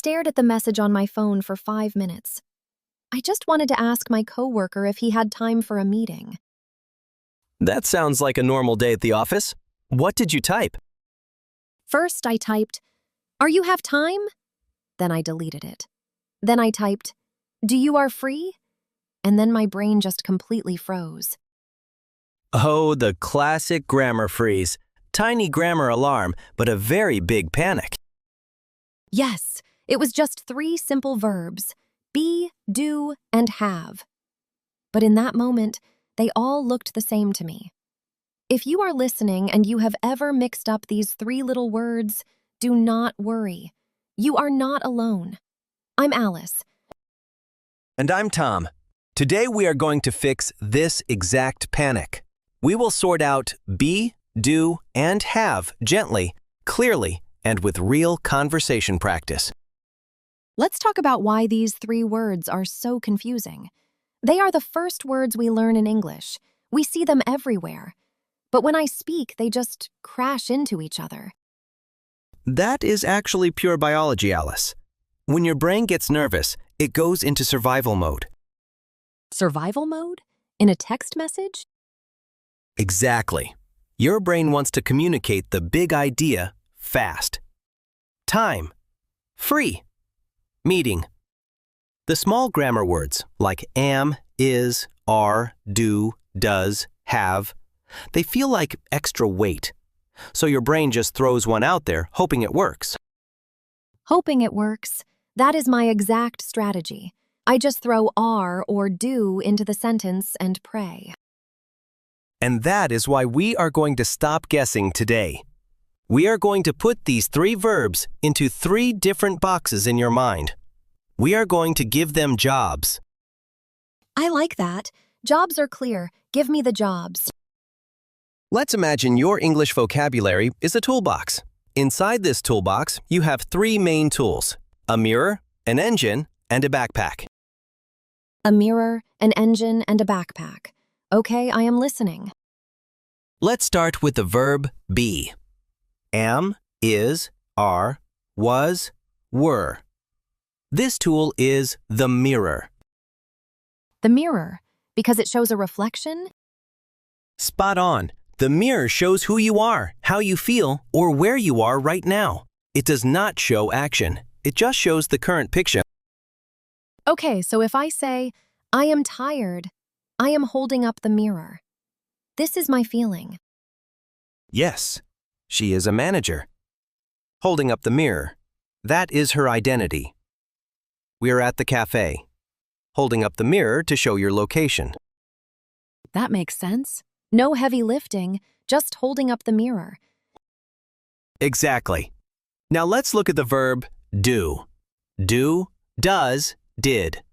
stared at the message on my phone for 5 minutes. I just wanted to ask my coworker if he had time for a meeting. That sounds like a normal day at the office. What did you type? First, I typed, "Are you have time?" Then I deleted it. Then I typed, "Do you are free?" And then my brain just completely froze. Oh, the classic grammar freeze. Tiny grammar alarm, but a very big panic. Yes, it was just 3 simple verbs: be, do, and have. But in that moment, they all looked the same to me. If you are listening and you have ever mixed up these 3 little words, do not worry. You are not alone. I'm Alice. And I'm Tom. Today we are going to fix this exact panic. We will sort out be, do, and have gently, clearly, and with real conversation practice. Let's talk about why these 3 words are so confusing. They are the first words we learn in English. We see them everywhere. But when I speak, they just crash into each other. That is actually pure biology, Alice. When your brain gets nervous, it goes into survival mode. Survival mode? In a text message? Exactly. Your brain wants to communicate the big idea fast. Time. Free. Meeting. The small grammar words like am, is, are, do, does, have, they feel like extra weight. So your brain just throws one out there, hoping it works. Hoping it works. That is my exact strategy. I just throw are or do into the sentence and pray. And that is why we are going to stop guessing today. We are going to put these 3 verbs into 3 different boxes in your mind. We are going to give them jobs. I like that. Jobs are clear. Give me the jobs. Let's imagine your English vocabulary is a toolbox. Inside this toolbox, you have 3 main tools: a mirror, an engine, and a backpack. A mirror, an engine, and a backpack. Okay, I am listening. Let's start with the verb be. Am, is, are, was, were. This tool is the mirror. The mirror, because it shows a reflection? Spot on. The mirror shows who you are, how you feel, or where you are right now. It does not show action. It just shows the current picture. Okay, so if I say, I am tired, I am holding up the mirror. This is my feeling. Yes, she is a manager. Holding up the mirror. That is her identity. We are at the cafe. Holding up the mirror to show your location. That makes sense. No heavy lifting, just holding up the mirror. Exactly. Now let's look at the verb do. Do, does, did.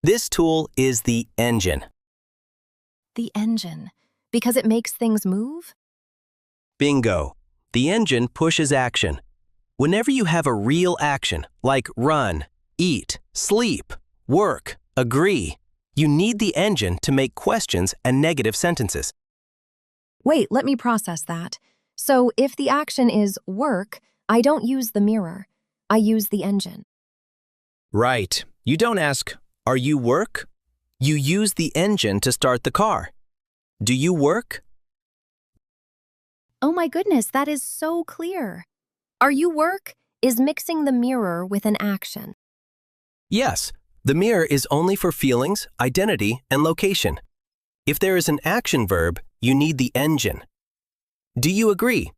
This tool is the engine. The engine, because it makes things move? Bingo. The engine pushes action. Whenever you have a real action, like run, eat, sleep, work, agree, you need the engine to make questions and negative sentences. Wait, let me process that. So if the action is work, I don't use the mirror. I use the engine. Right. You don't ask, are you work? You use the engine to start the car. Do you work? Oh my goodness, that is so clear. Are you work is mixing the mirror with an action. Yes. The mirror is only for feelings, identity, and location. If there is an action verb, you need the engine. Do you agree?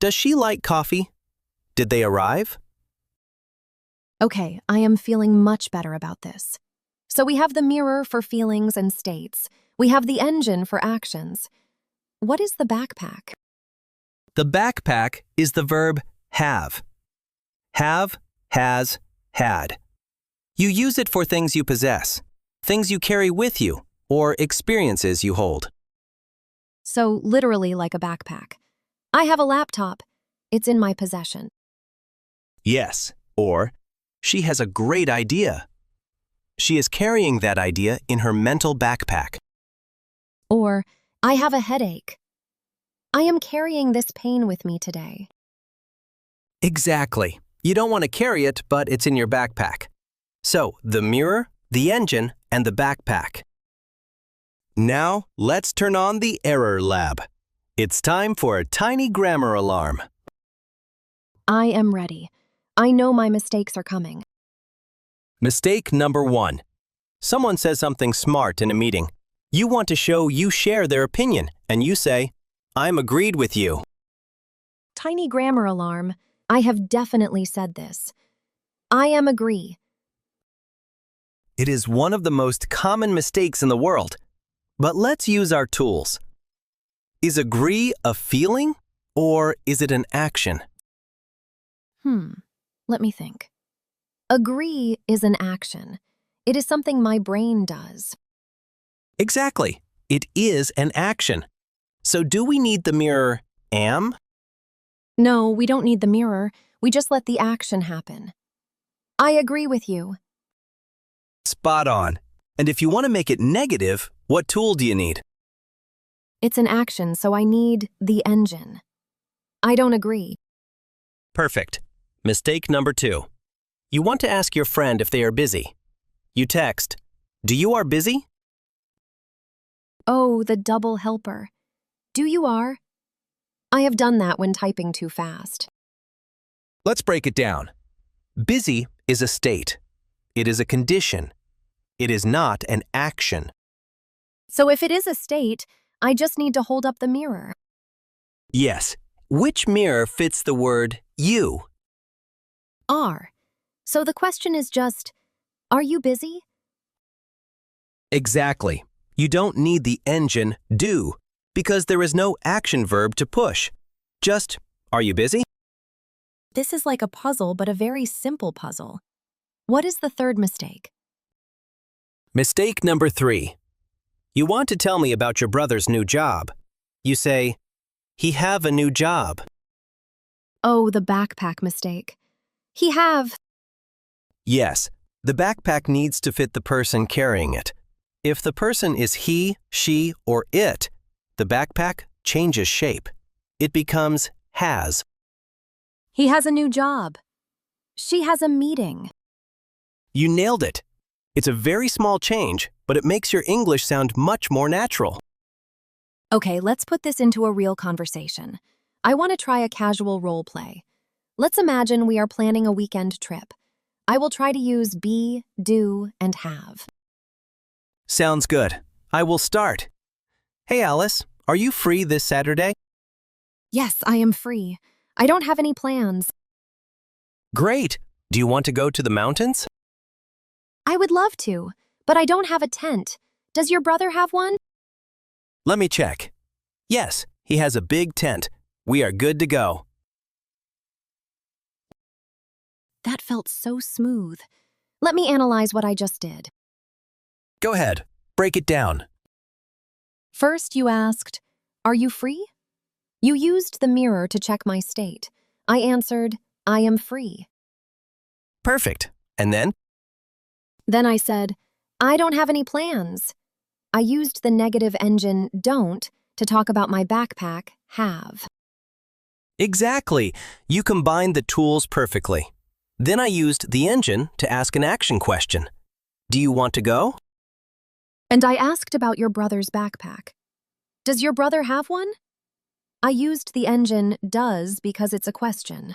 Does she like coffee? Did they arrive? Okay, I am feeling much better about this. So we have the mirror for feelings and states. We have the engine for actions. What is the backpack? The backpack is the verb have. Have, has, had. You use it for things you possess, things you carry with you, or experiences you hold. So literally like a backpack. I have a laptop. It's in my possession. Yes, or she has a great idea. She is carrying that idea in her mental backpack. Or, I have a headache. I am carrying this pain with me today. Exactly. You don't want to carry it, but it's in your backpack. So, the mirror, the engine, and the backpack. Now, let's turn on the error lab. It's time for a tiny grammar alarm. I am ready. I know my mistakes are coming. Mistake number 1. Someone says something smart in a meeting. You want to show you share their opinion, and you say, I'm agreed with you. Tiny grammar alarm. I have definitely said this. I am agree. It is one of the most common mistakes in the world. But let's use our tools. Is agree a feeling, or is it an action? Let me think. Agree is an action. It is something my brain does. Exactly. It is an action. So do we need the mirror am? No, we don't need the mirror. We just let the action happen. I agree with you. Spot on. And if you want to make it negative, what tool do you need? It's an action, so I need the engine. I don't agree. Perfect. Mistake number 2. You want to ask your friend if they are busy. You text, "Do you are busy?" Oh, the double helper. Do you are? I have done that when typing too fast. Let's break it down. Busy is a state. It is a condition. It is not an action. So if it is a state, I just need to hold up the mirror. Yes. Which mirror fits the word you? Are. So the question is just, are you busy? Exactly. You don't need the engine do because there is no action verb to push. Just, are you busy? This is like a puzzle, but a very simple puzzle. What is the third mistake? Mistake number 3. You want to tell me about your brother's new job. You say, he have a new job. Oh, the backpack mistake. He have. Yes, the backpack needs to fit the person carrying it. If the person is he, she, or it, the backpack changes shape. It becomes has. He has a new job. She has a meeting. You nailed it. It's a very small change, but it makes your English sound much more natural. Okay, let's put this into a real conversation. I want to try a casual role play. Let's imagine we are planning a weekend trip. I will try to use be, do, and have. Sounds good. I will start. Hey Alice, are you free this Saturday? Yes, I am free. I don't have any plans. Great. Do you want to go to the mountains? I would love to, but I don't have a tent. Does your brother have one? Let me check. Yes, he has a big tent. We are good to go. That felt so smooth. Let me analyze what I just did. Go ahead. Break it down. First, you asked, "Are you free?" You used the mirror to check my state. I answered, "I am free." Perfect. And then? Then I said, "I don't have any plans." I used the negative engine don't to talk about my backpack have. Exactly. You combined the tools perfectly. Then I used the engine to ask an action question. Do you want to go? And I asked about your brother's backpack. Does your brother have one? I used the engine does because it's a question.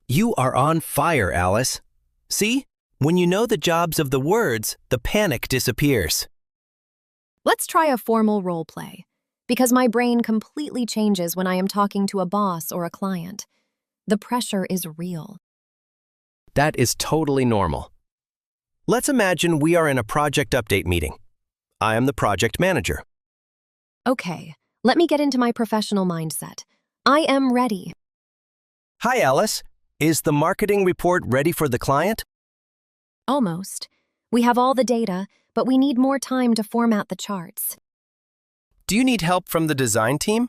You are on fire, Alice. See? When you know the jobs of the words, the panic disappears. Let's try a formal role play, because my brain completely changes when I am talking to a boss or a client. The pressure is real. That is totally normal. Let's imagine we are in a project update meeting. I am the project manager. Okay, let me get into my professional mindset. I am ready. Hi, Alice. Is the marketing report ready for the client? Almost. We have all the data, but we need more time to format the charts. Do you need help from the design team?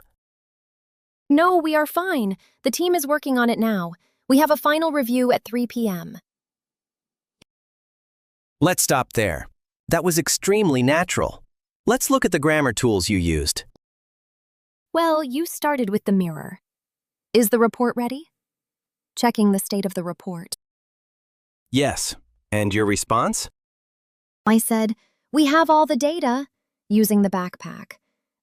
No, we are fine. The team is working on it now. We have a final review at 3 p.m. Let's stop there. That was extremely natural. Let's look at the grammar tools you used. Well, you started with the mirror. Is the report ready? checking the state of the report. Yes. And your response? I said, "We have all the data," using the backpack.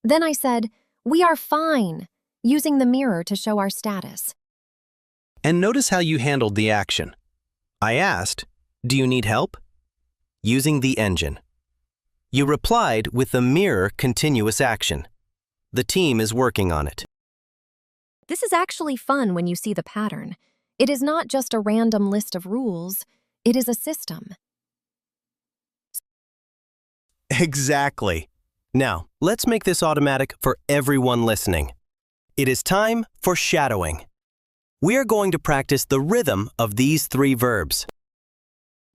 Then I said, "We are fine," using the mirror to show our status. And notice how you handled the action. I asked, "Do you need help?" Using the engine. You replied with the mirror continuous action. The team is working on it. This is actually fun when you see the pattern. It is not just a random list of rules, it is a system. Exactly. Now, let's make this automatic for everyone listening. It is time for shadowing. We are going to practice the rhythm of these 3 verbs.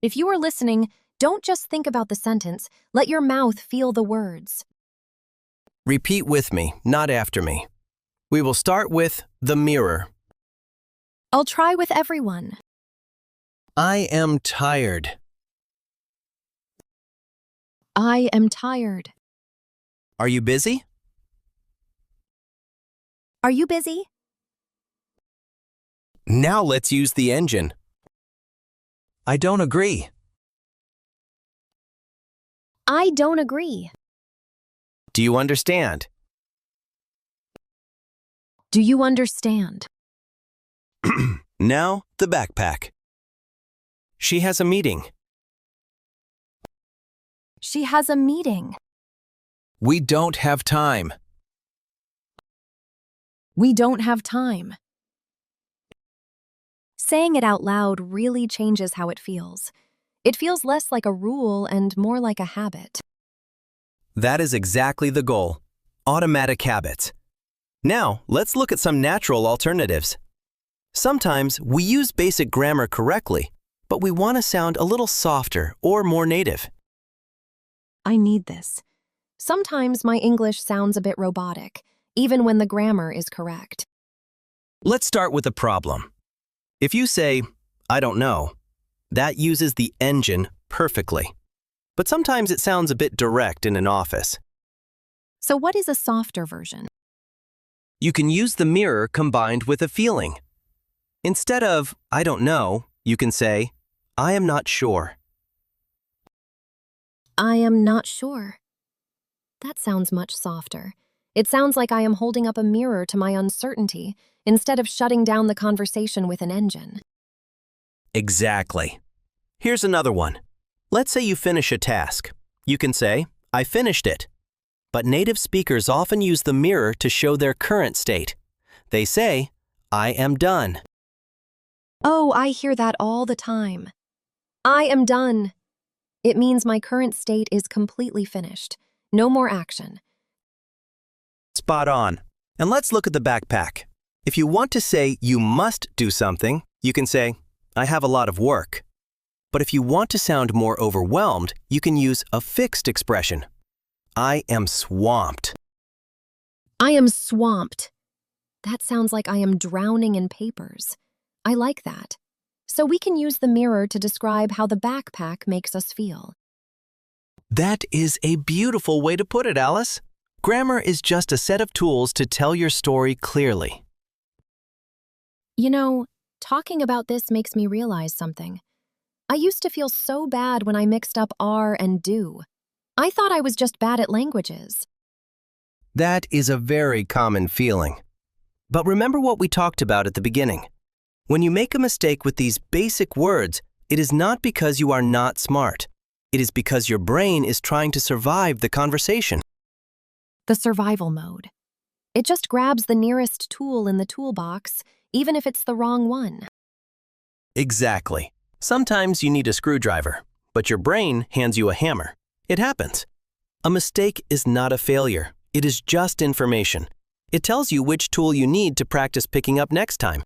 If you are listening, don't just think about the sentence, let your mouth feel the words. Repeat with me, not after me. We will start with the mirror. I'll try with everyone. I am tired. I am tired. Are you busy? Are you busy? Now let's use the engine. I don't agree. I don't agree. Do you understand? Do you understand? Now, the backpack. She has a meeting. She has a meeting. We don't have time. We don't have time. Saying it out loud really changes how it feels. It feels less like a rule and more like a habit. That is exactly the goal. Automatic habits. Now, let's look at some natural alternatives. Sometimes we use basic grammar correctly, but we want to sound a little softer or more native. I need this. Sometimes my English sounds a bit robotic, even when the grammar is correct. Let's start with a problem. If you say, "I don't know," that uses the engine perfectly. But sometimes it sounds a bit direct in an office. So what is a softer version? You can use the mirror combined with a feeling. Instead of, "I don't know," you can say, "I am not sure." I am not sure. That sounds much softer. It sounds like I am holding up a mirror to my uncertainty instead of shutting down the conversation with an engine. Exactly. Here's another one. Let's say you finish a task. You can say, "I finished it." But native speakers often use the mirror to show their current state. They say, "I am done." Oh, I hear that all the time. I am done. It means my current state is completely finished. No more action. Spot on. And let's look at the backpack. If you want to say you must do something, you can say, "I have a lot of work." But if you want to sound more overwhelmed, you can use a fixed expression. I am swamped. I am swamped. That sounds like I am drowning in papers. I like that. So we can use the mirror to describe how the backpack makes us feel. That is a beautiful way to put it, Alice. Grammar is just a set of tools to tell your story clearly. You know, talking about this makes me realize something. I used to feel so bad when I mixed up are and do. I thought I was just bad at languages. That is a very common feeling. But remember what we talked about at the beginning. When you make a mistake with these basic words, it is not because you are not smart. It is because your brain is trying to survive the conversation. The survival mode. It just grabs the nearest tool in the toolbox, even if it's the wrong one. Exactly. Sometimes you need a screwdriver, but your brain hands you a hammer. It happens. A mistake is not a failure. It is just information. It tells you which tool you need to practice picking up next time.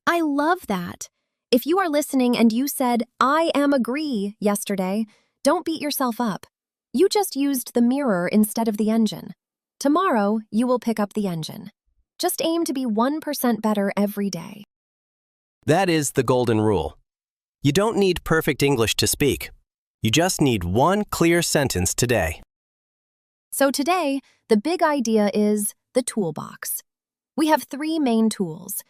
I love that. If you are listening and you said, "I am agree," yesterday, don't beat yourself up. You just used the mirror instead of the engine. Tomorrow, you will pick up the engine. Just aim to be 1% better every day. That is the golden rule. You don't need perfect English to speak. You just need one clear sentence today. So today, the big idea is the toolbox. We have 3 main tools.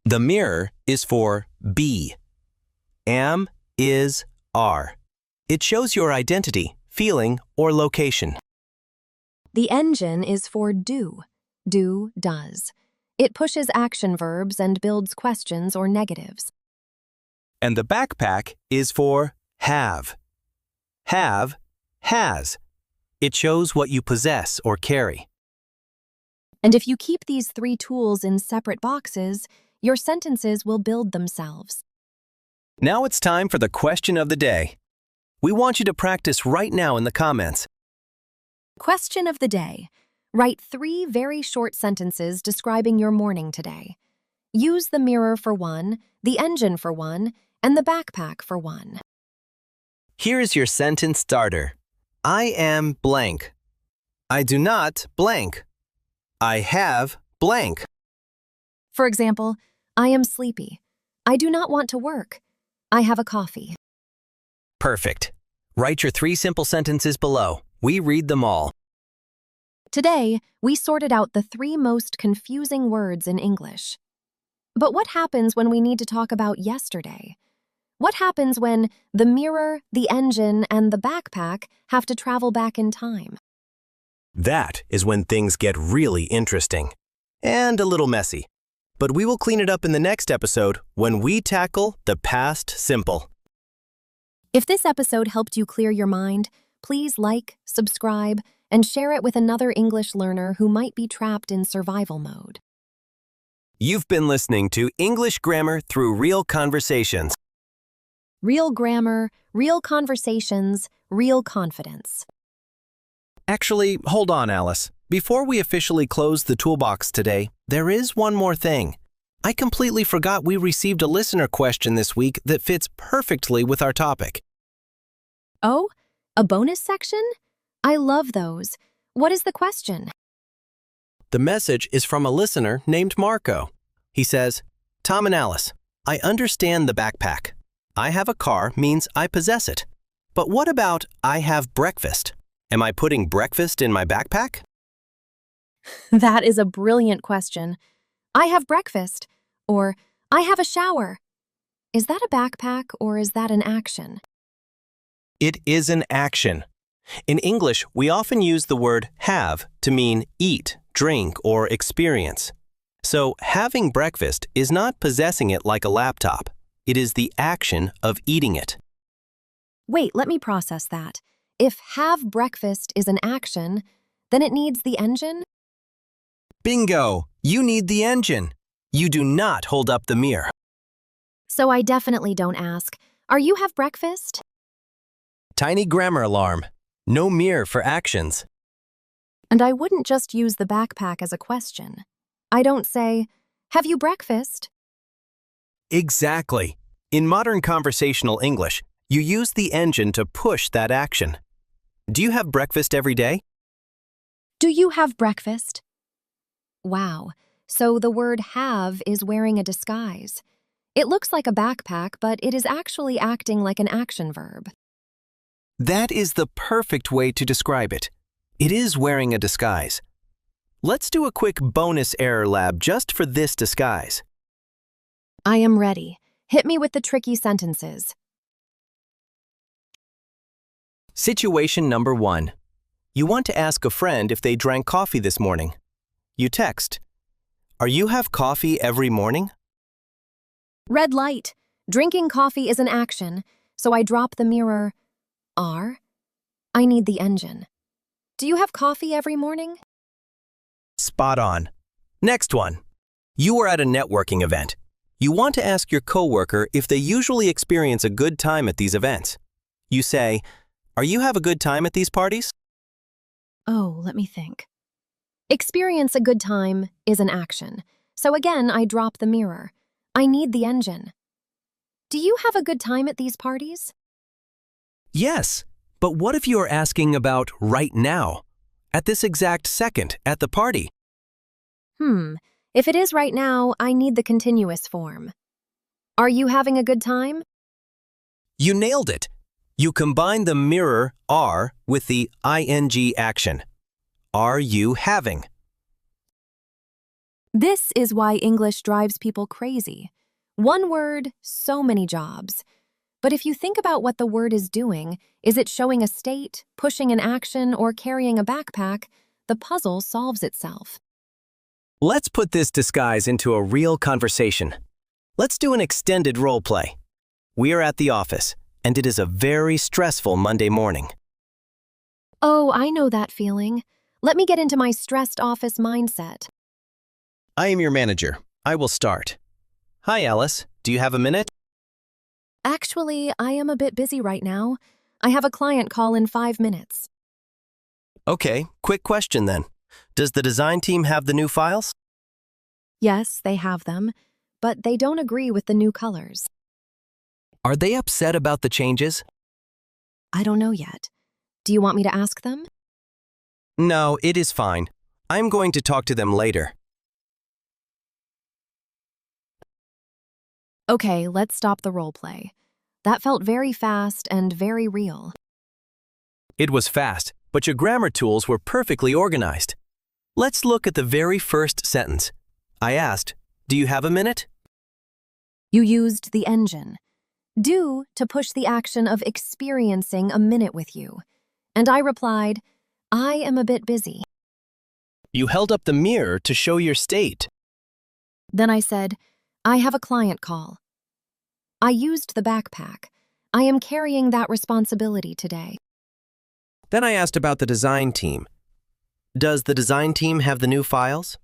The mirror is for be. Am, is, are. It shows your identity, feeling, or location. The engine is for do. Do, does. It pushes action verbs and builds questions or negatives. And the backpack is for have. Have, has. It shows what you possess or carry. And if you keep these three tools in separate boxes, your sentences will build themselves. Now it's time for the question of the day. We want you to practice right now in the comments. Question of the day. Write 3 very short sentences describing your morning today. Use the mirror for one, the engine for one, and the backpack for one. Here's your sentence starter. I am blank. I do not blank. I have blank. For example, I am sleepy. I do not want to work. I have a coffee. Perfect. Write your 3 simple sentences below. We read them all. Today, we sorted out the 3 most confusing words in English. But what happens when we need to talk about yesterday? What happens when the mirror, the engine, and the backpack have to travel back in time? That is when things get really interesting and a little messy. But we will clean it up in the next episode when we tackle the past simple. If this episode helped you clear your mind, please like, subscribe, and share it with another English learner who might be trapped in survival mode. You've been listening to English Grammar Through Real Conversations. Real grammar, real conversations, real confidence. Actually, hold on, Alice. Before we officially close the toolbox today, there is one more thing. I completely forgot we received a listener question this week that fits perfectly with our topic. Oh, a bonus section? I love those. What is the question? The message is from a listener named Marco. He says, Tom and Alice, I understand the backpack. I have a car means I possess it. But what about I have breakfast? Am I putting breakfast in my backpack? That is a brilliant question. I have breakfast, or I have a shower. Is that a backpack or is that an action? It is an action. In English, we often use the word have to mean eat, drink, or experience. So having breakfast is not possessing it like a laptop. It is the action of eating it. Wait, let me process that. If have breakfast is an action, then it needs the engine? Bingo! You need the engine. You do not hold up the mirror. So I definitely don't ask, are you have breakfast? Tiny grammar alarm. No mirror for actions. And I wouldn't just use the backpack as a question. I don't say, have you breakfast? Exactly. In modern conversational English, you use the engine to push that action. Do you have breakfast every day? Do you have breakfast? Wow, so the word have is wearing a disguise. It looks like a backpack, but it is actually acting like an action verb. That is the perfect way to describe it. It is wearing a disguise. Let's do a quick bonus error lab just for this disguise. I am ready. Hit me with the tricky sentences. Situation number 1. You want to ask a friend if they drank coffee this morning. You text, "Are you have coffee every morning?" Red light. Drinking coffee is an action, so I drop the mirror. Are. I need the engine. Do you have coffee every morning? Spot on. Next one. You are at a networking event. You want to ask your coworker if they usually experience a good time at these events. You say, "Are you have a good time at these parties?" Oh, let me think. Experience a good time is an action, so again I drop the mirror. I need the engine. Do you have a good time at these parties? Yes, but what if you are asking about right now, at this exact second at the party? If it is right now, I need the continuous form. Are you having a good time? You nailed it. You combine the mirror are with the ing action. Are you having? This is why English drives people crazy. One word, so many jobs. But if you think about what the word is doing, is it showing a state, pushing an action, or carrying a backpack, the puzzle solves itself. Let's put this disguise into a real conversation. Let's do an extended role play. We are at the office, and it is a very stressful Monday morning. Oh, I know that feeling. Let me get into my stressed office mindset. I am your manager. I will start. Hi, Alice. Do you have a minute? Actually, I am a bit busy right now. I have a client call in 5 minutes. Okay, quick question then. Does the design team have the new files? Yes, they have them, but they don't agree with the new colors. Are they upset about the changes? I don't know yet. Do you want me to ask them? No, it is fine. I'm going to talk to them later. Okay, let's stop the role play. That felt very fast and very real. It was fast, but your grammar tools were perfectly organized. Let's look at the very first sentence. I asked, "Do you have a minute?" You used the engine. Do to push the action of experiencing a minute with you. And I replied, I am a bit busy. You held up the mirror to show your state. Then I said, I have a client call. I used the backpack. I am carrying that responsibility today. Then I asked about the design team. Does the design team have the new files?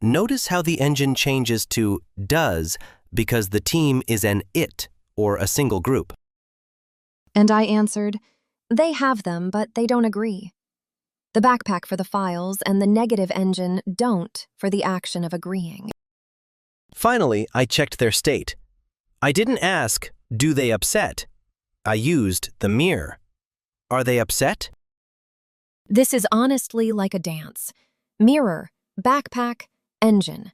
Notice how the engine changes to does because the team is an it, or a single group. And I answered, they have them, but they don't agree. The backpack for the files and the negative engine don't for the action of agreeing. Finally, I checked their state. I didn't ask, do they upset? I used the mirror. Are they upset? This is honestly like a dance. Mirror, backpack, engine.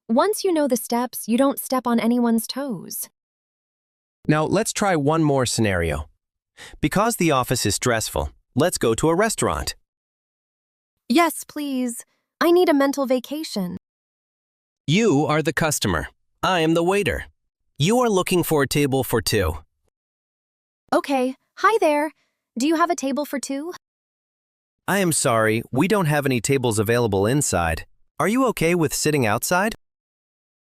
Once you know the steps, you don't step on anyone's toes. Now let's try one more scenario. Because the office is stressful, let's go to a restaurant. Yes, please. I need a mental vacation. You are the customer. I am the waiter. You are looking for a table for two. Okay, hi there. Do you have a table for two? I am sorry, we don't have any tables available inside. Are you okay with sitting outside?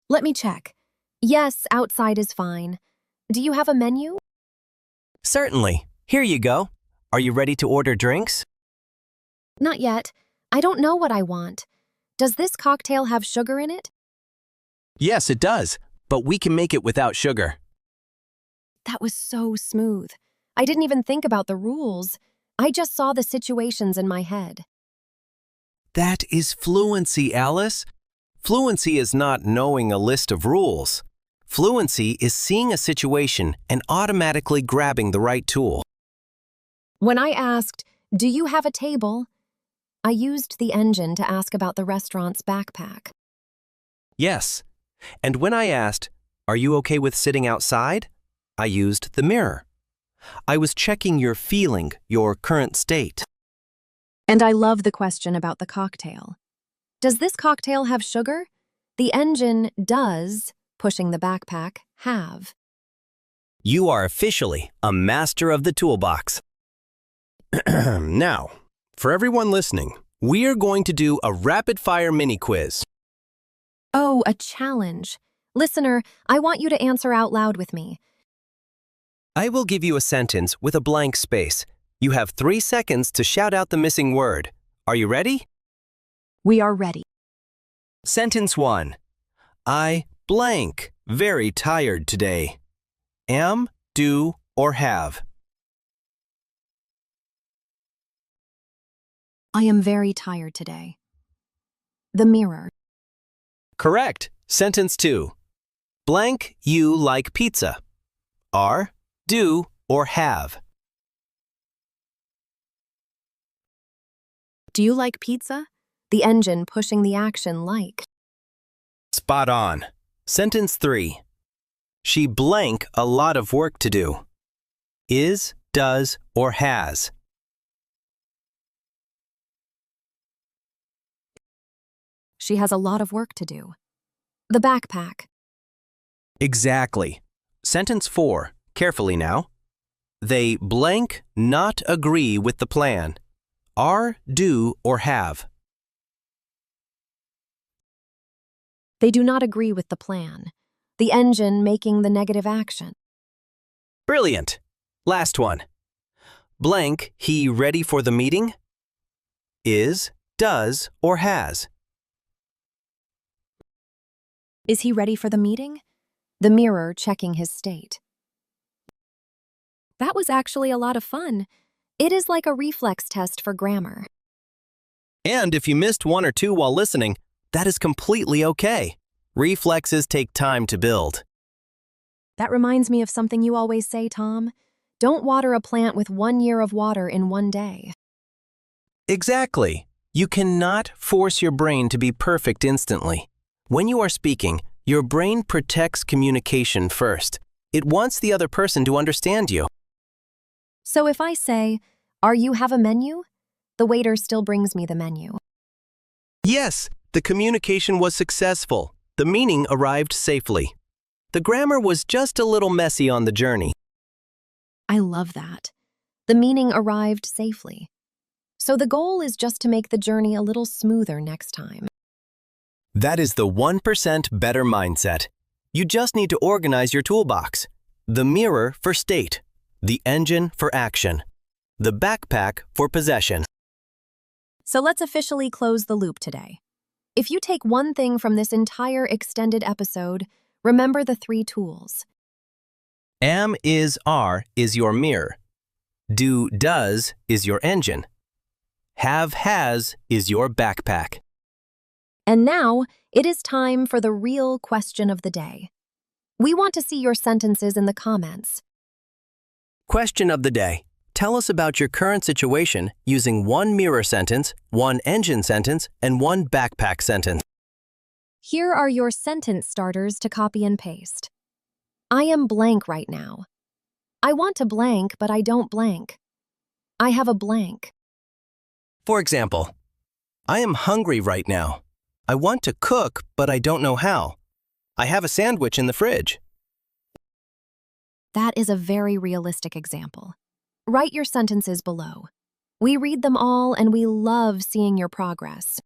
Let me check. Yes, outside is fine. Do you have a menu? Certainly. Here you go. Are you ready to order drinks? Not yet. I don't know what I want. Does this cocktail have sugar in it? Yes, it does, but we can make it without sugar. That was so smooth. I didn't even think about the rules. I just saw the situations in my head. That is fluency, Alice. Fluency is not knowing a list of rules. Fluency is seeing a situation and automatically grabbing the right tool. When I asked, do you have a table? I used the engine to ask about the restaurant's backpack. Yes. And when I asked, are you okay with sitting outside? I used the mirror. I was checking your feeling, your current state. And I love the question about the cocktail. Does this cocktail have sugar? The engine does, pushing the backpack, have. You are officially a master of the toolbox. Now, for everyone listening, we are going to do a rapid-fire mini-quiz. Oh, a challenge. Listener, I want you to answer out loud with me. I will give you a sentence with a blank space. You have 3 seconds to shout out the missing word. Are you ready? We are ready. Sentence 1. I blank, very tired today. Am, do, or have. I am very tired today. The mirror. Correct. Sentence 2. Blank, you like pizza. Are, do, or have. Do you like pizza? The engine pushing the action like. Spot on. Sentence 3. She blank a lot of work to do. Is, does, or has. She has a lot of work to do. The backpack. Exactly. Sentence 4. Carefully now. They blank not agree with the plan. Are, do, or have. They do not agree with the plan. The engine making the negative action. Brilliant. Last one. Blank, he ready for the meeting? Is, does, or has. Is he ready for the meeting? The mirror checking his state. That was actually a lot of fun. It is like a reflex test for grammar. And if you missed one or two while listening, that is completely okay. Reflexes take time to build. That reminds me of something you always say, Tom. Don't water a plant with 1 year of water in one day. Exactly. You cannot force your brain to be perfect instantly. When you are speaking, your brain protects communication first. It wants the other person to understand you. So if I say, "Are you have a menu?" the waiter still brings me the menu. Yes, the communication was successful. The meaning arrived safely. The grammar was just a little messy on the journey. I love that. The meaning arrived safely. So the goal is just to make the journey a little smoother next time. That is the 1% better mindset. You just need to organize your toolbox. The mirror for state, the engine for action, the backpack for possession. So let's officially close the loop today. If you take one thing from this entire extended episode, remember the 3 tools. Am, is, are is your mirror. Do, does is your engine. Have, has is your backpack. And now, it is time for the real question of the day. We want to see your sentences in the comments. Question of the day. Tell us about your current situation using 1 mirror sentence, 1 engine sentence, and 1 backpack sentence. Here are your sentence starters to copy and paste. I am blank right now. I want to blank, but I don't blank. I have a blank. For example, I am hungry right now. I want to cook, but I don't know how. I have a sandwich in the fridge. That is a very realistic example. Write your sentences below. We read them all and we love seeing your progress.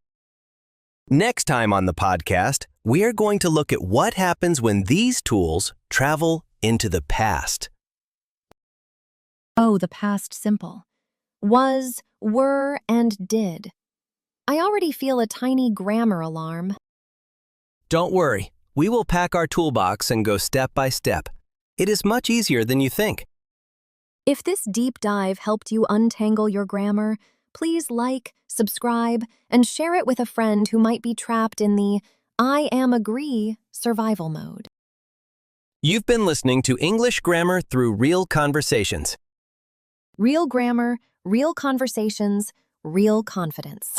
Next time on the podcast, we are going to look at what happens when these tools travel into the past. Oh, the past simple. Was, were, and did. I already feel a tiny grammar alarm. Don't worry, we will pack our toolbox and go step by step. It is much easier than you think. If this deep dive helped you untangle your grammar, please like, subscribe, and share it with a friend who might be trapped in the I am agree survival mode. You've been listening to English Grammar Through Real Conversations. Real grammar, real conversations, real confidence.